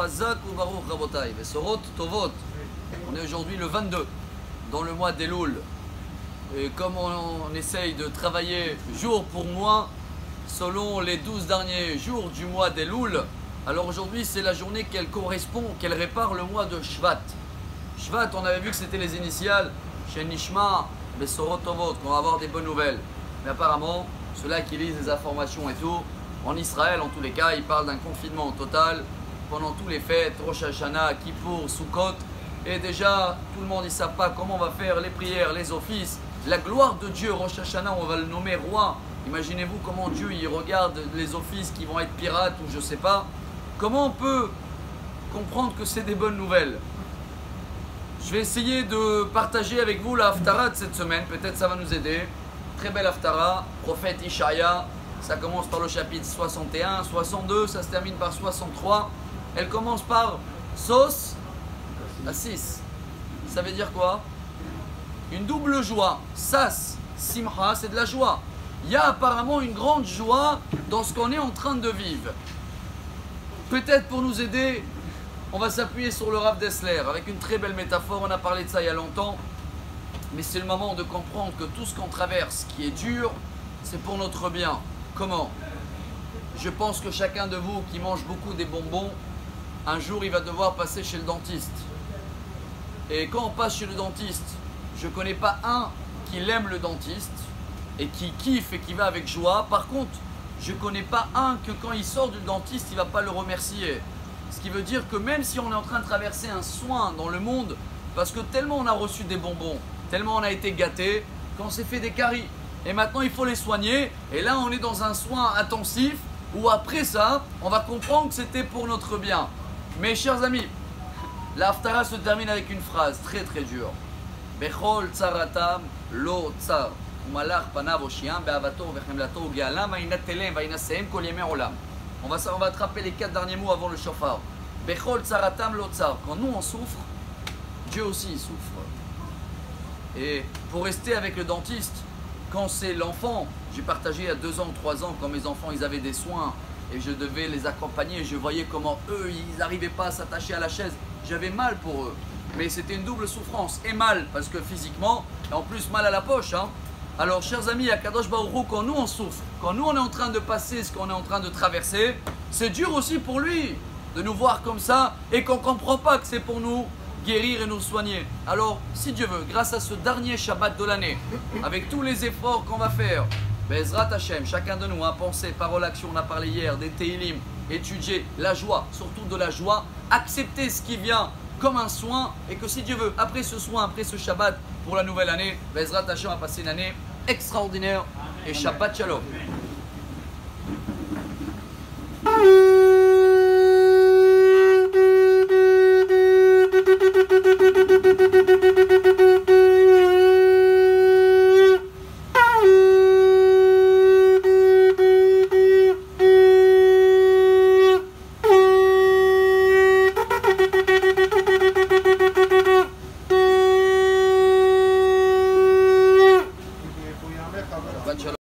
Chazak ou Baruch Rabotai. Besorot Tovot. On est aujourd'hui le 22 dans le mois d'Elul. Et comme on essaye de travailler jour pour mois selon les 12 derniers jours du mois d'Elul, alors aujourd'hui c'est la journée qu'elle correspond, qu'elle répare le mois de Shvat. Shvat, on avait vu que c'était les initiales chez Nishma, Besorot Tovot, qu'on va avoir des bonnes nouvelles. Mais apparemment, ceux-là qui lisent les informations et tout, en Israël en tous les cas, ils parlent d'un confinement total pendant tous les fêtes, Rosh Hashanah, Kippour, Sukkot. Et déjà, tout le monde ne sait pas comment on va faire les prières, les offices. La gloire de Dieu, Rosh Hashanah, on va le nommer roi. Imaginez-vous comment Dieu il regarde les offices qui vont être pirates ou je sais pas. Comment on peut comprendre que c'est des bonnes nouvelles? Je vais essayer de partager avec vous la Haftara de cette semaine. Peut-être ça va nous aider. Très belle Haftara, prophète Ishaïa. Ça commence par le chapitre 61, 62, ça se termine par 63. Elle commence par Sos à 6. Ça veut dire quoi? Une double joie. Sas, Simcha, c'est de la joie. Il y a apparemment une grande joie dans ce qu'on est en train de vivre. Peut-être pour nous aider, on va s'appuyer sur le Rav Dessler avec une très belle métaphore. On a parlé de ça il y a longtemps. Mais c'est le moment de comprendre que tout ce qu'on traverse qui est dur, c'est pour notre bien. Comment? Je pense que chacun de vous qui mange beaucoup des bonbons, un jour il va devoir passer chez le dentiste. Et quand on passe chez le dentiste, je ne connais pas un qui aime le dentiste et qui kiffe et qui va avec joie. Par contre, je ne connais pas un que quand il sort du dentiste, il ne va pas le remercier. Ce qui veut dire que même si on est en train de traverser un soin dans le monde, parce que tellement on a reçu des bonbons, tellement on a été gâté, qu'on s'est fait des caries. Et maintenant, il faut les soigner. Et là, on est dans un soin intensif où après ça, on va comprendre que c'était pour notre bien. Mes chers amis, la Haftara se termine avec une phrase très très dure. Bechol tsaratam lo tsar. Umalach panav oshiam be'avato vechemlato u'ge'alam va'inatelem va'inasehem kol yemei olam. On va attraper les 4 derniers mots avant le shofar. Bechol tsaratam lo tsar. Quand nous on souffre, Dieu aussi il souffre. Et pour rester avec le dentiste, quand c'est l'enfant, j'ai partagé il y a 2 ans ou 3 ans quand mes enfants ils avaient des soins et je devais les accompagner et je voyais comment eux ils n'arrivaient pas à s'attacher à la chaise. J'avais mal pour eux, mais c'était une double souffrance et mal parce que physiquement et en plus mal à la poche. Alors chers amis, à Kadosh Baruch Hu, quand nous on souffre, quand nous on est en train de passer ce qu'on est en train de traverser, c'est dur aussi pour lui de nous voir comme ça et qu'on ne comprend pas que c'est pour nous guérir et nous soigner. Alors, si Dieu veut, grâce à ce dernier Shabbat de l'année, avec tous les efforts qu'on va faire, Bezrat Hashem, chacun de nous, pensée, parole, action, on a parlé hier, des Teilim, étudier la joie, surtout de la joie, accepter ce qui vient comme un soin, et que si Dieu veut, après ce soin, après ce Shabbat, pour la nouvelle année, Bezrat Hashem a passé une année extraordinaire, et Shabbat Shalom.